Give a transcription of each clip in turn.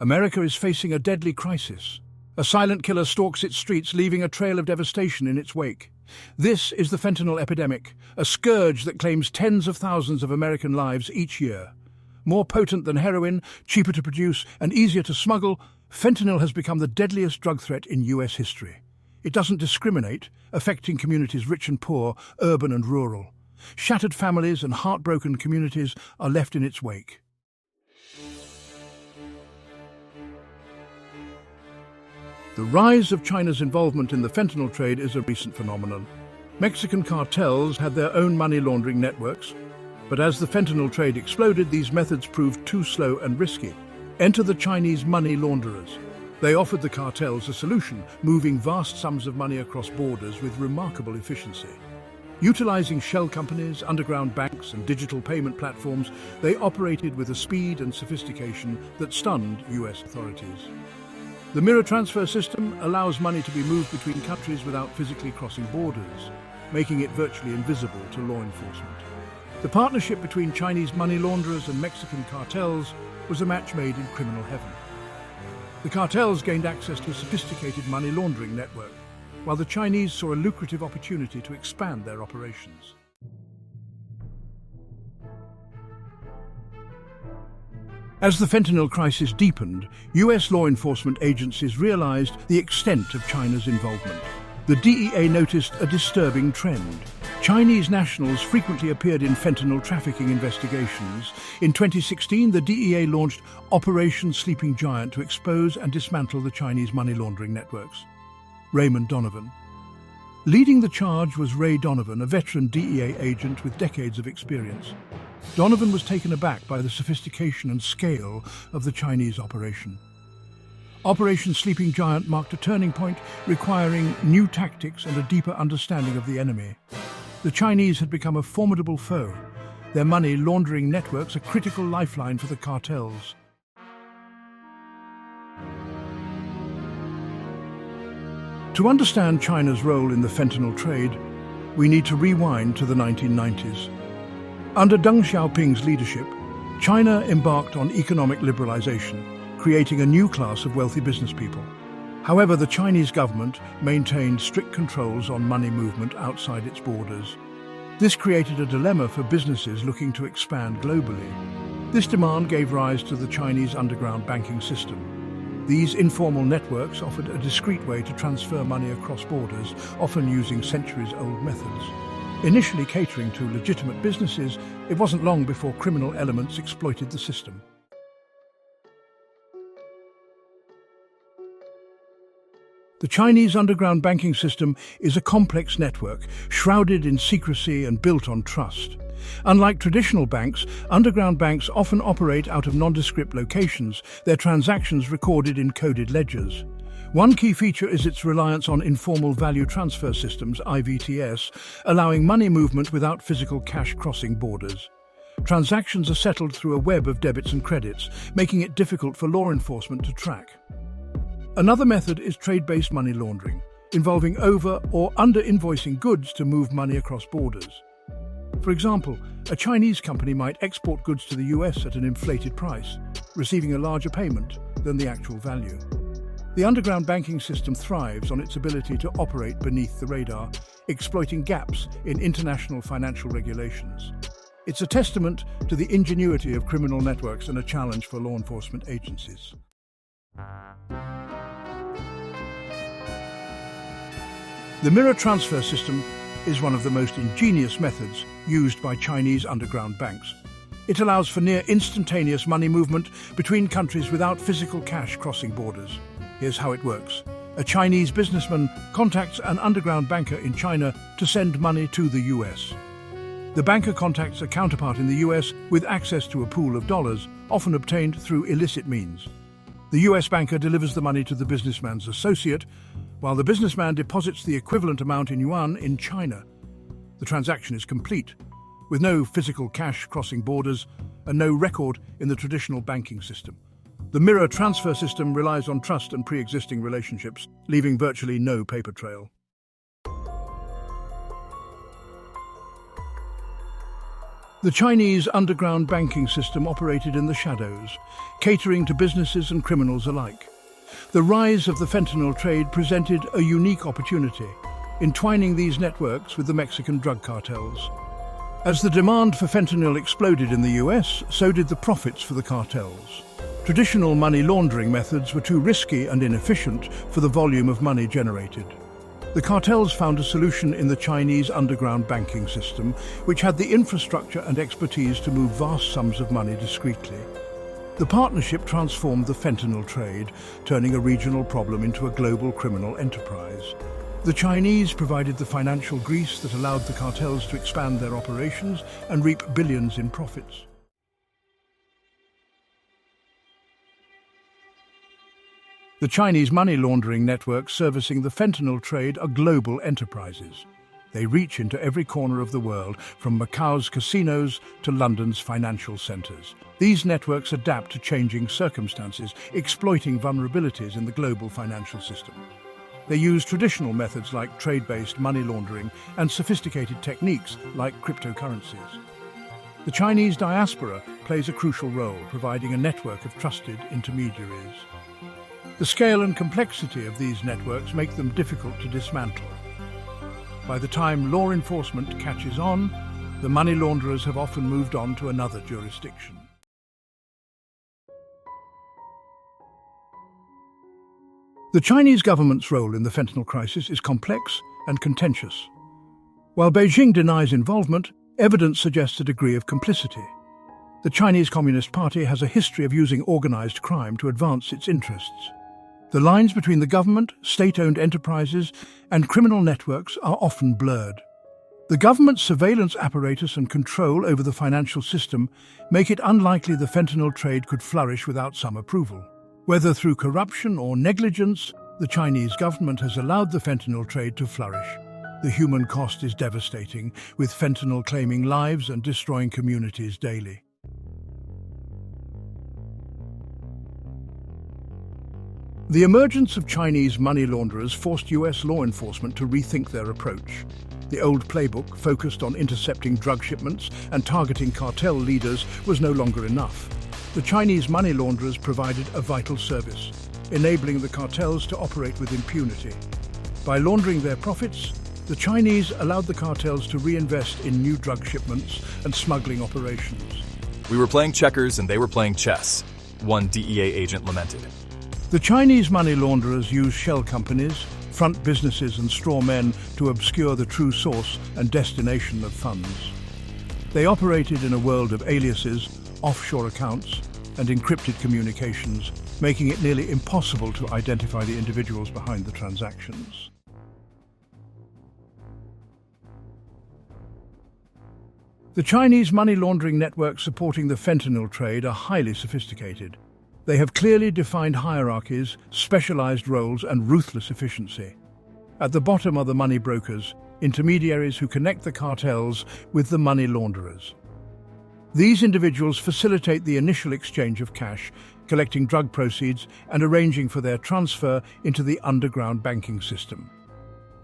America is facing a deadly crisis. A silent killer stalks its streets, leaving a trail of devastation in its wake. This is the fentanyl epidemic, a scourge that claims tens of thousands of American lives each year. More potent than heroin, cheaper to produce, and easier to smuggle, fentanyl has become the deadliest drug threat in US history. It doesn't discriminate, affecting communities rich and poor, urban and rural. Shattered families and heartbroken communities are left in its wake. The rise of China's involvement in the fentanyl trade is a recent phenomenon. Mexican cartels had their own money laundering networks, but as the fentanyl trade exploded, these methods proved too slow and risky. Enter the Chinese money launderers. They offered the cartels a solution, moving vast sums of money across borders with remarkable efficiency. Utilizing shell companies, underground banks, and digital payment platforms, they operated with a speed and sophistication that stunned US authorities. The mirror transfer system allows money to be moved between countries without physically crossing borders, making it virtually invisible to law enforcement. The partnership between Chinese money launderers and Mexican cartels was a match made in criminal heaven. The cartels gained access to a sophisticated money laundering network, while the Chinese saw a lucrative opportunity to expand their operations. As the fentanyl crisis deepened, US law enforcement agencies realized the extent of China's involvement. The DEA noticed a disturbing trend. Chinese nationals frequently appeared in fentanyl trafficking investigations. In 2016, the DEA launched Operation Sleeping Giant to expose and dismantle the Chinese money laundering networks. Raymond Donovan. Leading the charge was Ray Donovan, a veteran DEA agent with decades of experience. Donovan was taken aback by the sophistication and scale of the Chinese operation. Operation Sleeping Giant marked a turning point, requiring new tactics and a deeper understanding of the enemy. The Chinese had become a formidable foe, their money laundering networks a critical lifeline for the cartels. To understand China's role in the fentanyl trade, we need to rewind to the 1990s. Under Deng Xiaoping's leadership, China embarked on economic liberalization, creating a new class of wealthy business people. However, the Chinese government maintained strict controls on money movement outside its borders. This created a dilemma for businesses looking to expand globally. This demand gave rise to the Chinese underground banking system. These informal networks offered a discreet way to transfer money across borders, often using centuries-old methods. Initially catering to legitimate businesses, it wasn't long before criminal elements exploited the system. The Chinese underground banking system is a complex network, shrouded in secrecy and built on trust. Unlike traditional banks, underground banks often operate out of nondescript locations, their transactions recorded in coded ledgers. One key feature is its reliance on informal value transfer systems, IVTS, allowing money movement without physical cash crossing borders. Transactions are settled through a web of debits and credits, making it difficult for law enforcement to track. Another method is trade-based money laundering, involving over- or under-invoicing goods to move money across borders. For example, a Chinese company might export goods to the US at an inflated price, receiving a larger payment than the actual value. The underground banking system thrives on its ability to operate beneath the radar, exploiting gaps in international financial regulations. It's a testament to the ingenuity of criminal networks and a challenge for law enforcement agencies. The mirror transfer system is one of the most ingenious methods used by Chinese underground banks. It allows for near instantaneous money movement between countries without physical cash crossing borders. Here's how it works. A Chinese businessman contacts an underground banker in China to send money to the US. The banker contacts a counterpart in the US with access to a pool of dollars, often obtained through illicit means. The US banker delivers the money to the businessman's associate, while the businessman deposits the equivalent amount in yuan in China. The transaction is complete, with no physical cash crossing borders and no record in the traditional banking system. The mirror transfer system relies on trust and pre-existing relationships, leaving virtually no paper trail. The Chinese underground banking system operated in the shadows, catering to businesses and criminals alike. The rise of the fentanyl trade presented a unique opportunity, entwining these networks with the Mexican drug cartels. As the demand for fentanyl exploded in the US, so did the profits for the cartels. Traditional money laundering methods were too risky and inefficient for the volume of money generated. The cartels found a solution in the Chinese underground banking system, which had the infrastructure and expertise to move vast sums of money discreetly. The partnership transformed the fentanyl trade, turning a regional problem into a global criminal enterprise. The Chinese provided the financial grease that allowed the cartels to expand their operations and reap billions in profits. The Chinese money laundering networks servicing the fentanyl trade are global enterprises. They reach into every corner of the world, from Macau's casinos to London's financial centres. These networks adapt to changing circumstances, exploiting vulnerabilities in the global financial system. They use traditional methods like trade-based money laundering and sophisticated techniques like cryptocurrencies. The Chinese diaspora plays a crucial role, providing a network of trusted intermediaries. The scale and complexity of these networks make them difficult to dismantle. By the time law enforcement catches on, the money launderers have often moved on to another jurisdiction. The Chinese government's role in the fentanyl crisis is complex and contentious. While Beijing denies involvement, evidence suggests a degree of complicity. The Chinese Communist Party has a history of using organized crime to advance its interests. The lines between the government, state-owned enterprises, and criminal networks are often blurred. The government's surveillance apparatus and control over the financial system make it unlikely the fentanyl trade could flourish without some approval. Whether through corruption or negligence, the Chinese government has allowed the fentanyl trade to flourish. The human cost is devastating, with fentanyl claiming lives and destroying communities daily. The emergence of Chinese money launderers forced US law enforcement to rethink their approach. The old playbook, focused on intercepting drug shipments and targeting cartel leaders, was no longer enough. The Chinese money launderers provided a vital service, enabling the cartels to operate with impunity. By laundering their profits, the Chinese allowed the cartels to reinvest in new drug shipments and smuggling operations. "We were playing checkers and they were playing chess," one DEA agent lamented. The Chinese money launderers use shell companies, front businesses and straw men to obscure the true source and destination of funds. They operated in a world of aliases, offshore accounts, and encrypted communications, making it nearly impossible to identify the individuals behind the transactions. The Chinese money laundering networks supporting the fentanyl trade are highly sophisticated. They have clearly defined hierarchies, specialized roles, and ruthless efficiency. At the bottom are the money brokers, intermediaries who connect the cartels with the money launderers. These individuals facilitate the initial exchange of cash, collecting drug proceeds and arranging for their transfer into the underground banking system.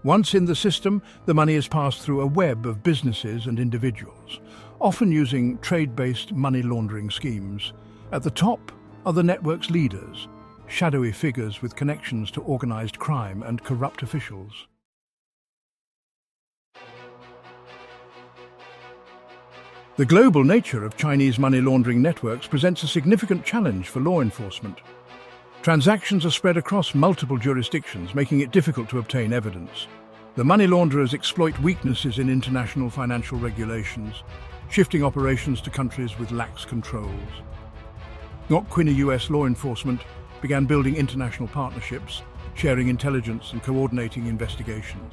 Once in the system, the money is passed through a web of businesses and individuals, often using trade-based money laundering schemes. At the top are the network's leaders, shadowy figures with connections to organized crime and corrupt officials. The global nature of Chinese money laundering networks presents a significant challenge for law enforcement. Transactions are spread across multiple jurisdictions, making it difficult to obtain evidence. The money launderers exploit weaknesses in international financial regulations, shifting operations to countries with lax controls. US law enforcement began building international partnerships, sharing intelligence and coordinating investigations.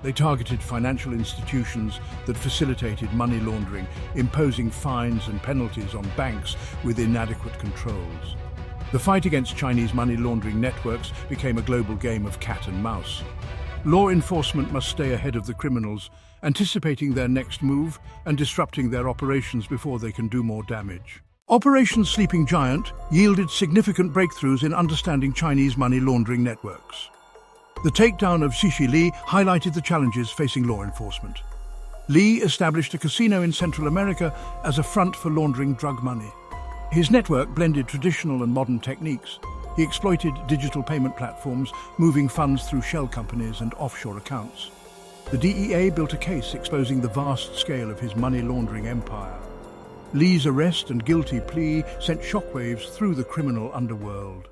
They targeted financial institutions that facilitated money laundering, imposing fines and penalties on banks with inadequate controls. The fight against Chinese money laundering networks became a global game of cat and mouse. Law enforcement must stay ahead of the criminals, anticipating their next move and disrupting their operations before they can do more damage. Operation Sleeping Giant yielded significant breakthroughs in understanding Chinese money laundering networks. The takedown of Xixi Li highlighted the challenges facing law enforcement. Lee established a casino in Central America as a front for laundering drug money. His network blended traditional and modern techniques. He exploited digital payment platforms, moving funds through shell companies and offshore accounts. The DEA built a case exposing the vast scale of his money laundering empire. Lee's arrest and guilty plea sent shockwaves through the criminal underworld.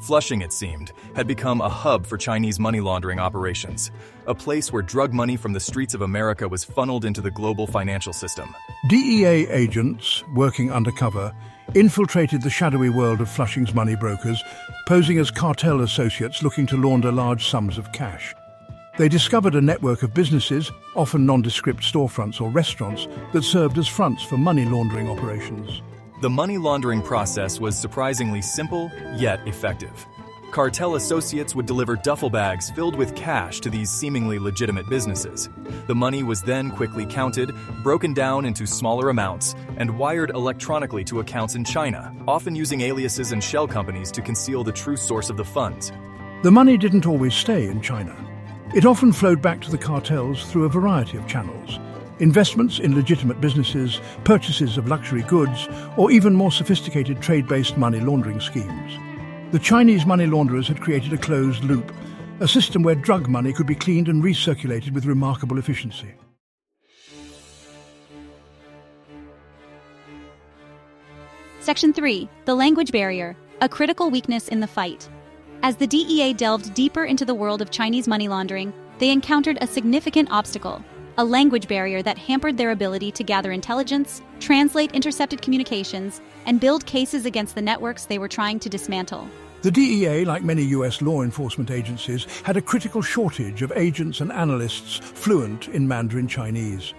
Flushing, it seemed, had become a hub for Chinese money laundering operations, a place where drug money from the streets of America was funneled into the global financial system. DEA agents, working undercover, infiltrated the shadowy world of Flushing's money brokers, posing as cartel associates looking to launder large sums of cash. They discovered a network of businesses, often nondescript storefronts or restaurants, that served as fronts for money laundering operations. The money laundering process was surprisingly simple, yet effective. Cartel associates would deliver duffel bags filled with cash to these seemingly legitimate businesses. The money was then quickly counted, broken down into smaller amounts, and wired electronically to accounts in China, often using aliases and shell companies to conceal the true source of the funds. The money didn't always stay in China. It often flowed back to the cartels through a variety of channels. Investments in legitimate businesses, purchases of luxury goods, or even more sophisticated trade-based money laundering schemes. The Chinese money launderers had created a closed loop, a system where drug money could be cleaned and recirculated with remarkable efficiency. Section 3. The language barrier, a critical weakness in the fight. As the DEA delved deeper into the world of Chinese money laundering, they encountered a significant obstacle: a language barrier that hampered their ability to gather intelligence, translate intercepted communications, and build cases against the networks they were trying to dismantle. The DEA, like many US law enforcement agencies, had a critical shortage of agents and analysts fluent in Mandarin Chinese.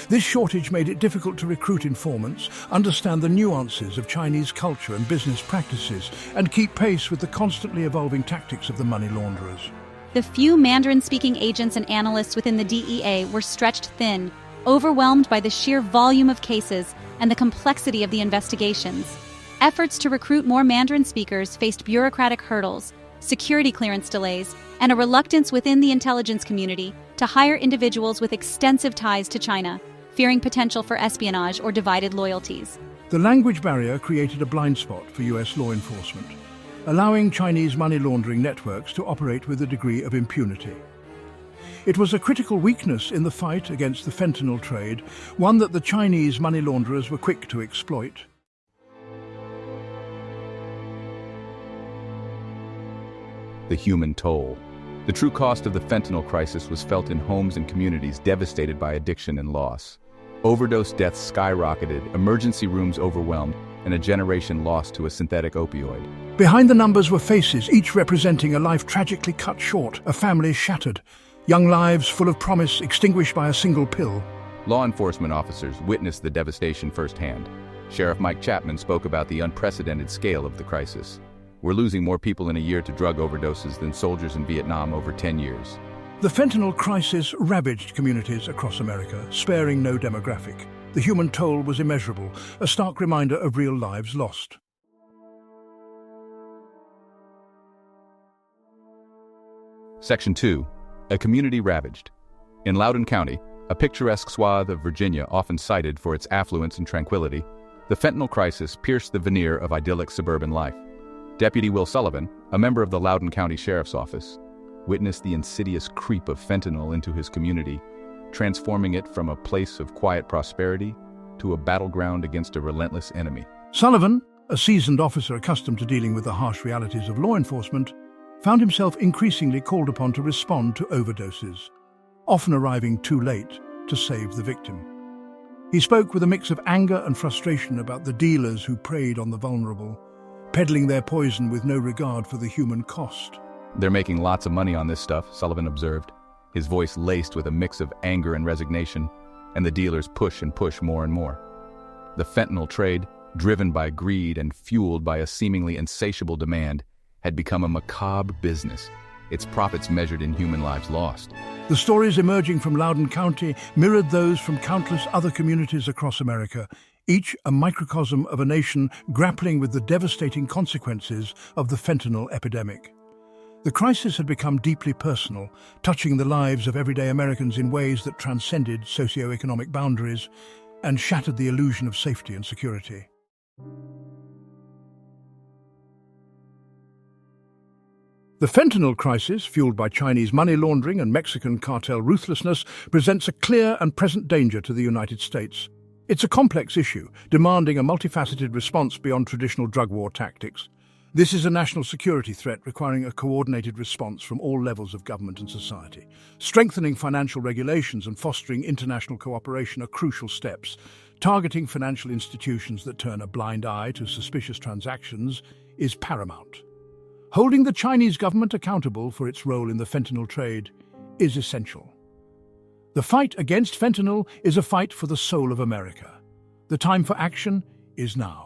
This shortage made it difficult to recruit informants, understand the nuances of Chinese culture and business practices, and keep pace with the constantly evolving tactics of the money launderers. The few Mandarin-speaking agents and analysts within the DEA were stretched thin, overwhelmed by the sheer volume of cases and the complexity of the investigations. Efforts to recruit more Mandarin speakers faced bureaucratic hurdles, security clearance delays, and a reluctance within the intelligence community to hire individuals with extensive ties to China, fearing potential for espionage or divided loyalties. The language barrier created a blind spot for US law enforcement, allowing Chinese money laundering networks to operate with a degree of impunity. It was a critical weakness in the fight against the fentanyl trade, one that the Chinese money launderers were quick to exploit. The human toll. The true cost of the fentanyl crisis was felt in homes and communities devastated by addiction and loss. Overdose deaths skyrocketed, emergency rooms overwhelmed, and a generation lost to a synthetic opioid. Behind the numbers were faces, each representing a life tragically cut short, a family shattered, young lives full of promise extinguished by a single pill. Law enforcement officers witnessed the devastation firsthand. Sheriff Mike Chapman spoke about the unprecedented scale of the crisis. We're losing more people in a year to drug overdoses than soldiers in Vietnam over 10 years. The fentanyl crisis ravaged communities across America, sparing no demographic. The human toll was immeasurable, a stark reminder of real lives lost. Section 2. A community ravaged. In Loudoun County, a picturesque swath of Virginia often cited for its affluence and tranquility, the fentanyl crisis pierced the veneer of idyllic suburban life. Deputy Will Sullivan, a member of the Loudoun County Sheriff's Office, witnessed the insidious creep of fentanyl into his community, transforming it from a place of quiet prosperity to a battleground against a relentless enemy. Sullivan, a seasoned officer accustomed to dealing with the harsh realities of law enforcement, found himself increasingly called upon to respond to overdoses, often arriving too late to save the victim. He spoke with a mix of anger and frustration about the dealers who preyed on the vulnerable, peddling their poison with no regard for the human cost. They're making lots of money on this stuff, Sullivan observed, his voice laced with a mix of anger and resignation, and the dealers push and push more and more. The fentanyl trade, driven by greed and fueled by a seemingly insatiable demand, had become a macabre business, its profits measured in human lives lost. The stories emerging from Loudoun County mirrored those from countless other communities across America, each a microcosm of a nation grappling with the devastating consequences of the fentanyl epidemic. The crisis had become deeply personal, touching the lives of everyday Americans in ways that transcended socio-economic boundaries and shattered the illusion of safety and security. The fentanyl crisis, fueled by Chinese money laundering and Mexican cartel ruthlessness, presents a clear and present danger to the United States. It's a complex issue, demanding a multifaceted response beyond traditional drug war tactics. This is a national security threat requiring a coordinated response from all levels of government and society. Strengthening financial regulations and fostering international cooperation are crucial steps. Targeting financial institutions that turn a blind eye to suspicious transactions is paramount. Holding the Chinese government accountable for its role in the fentanyl trade is essential. The fight against fentanyl is a fight for the soul of America. The time for action is now.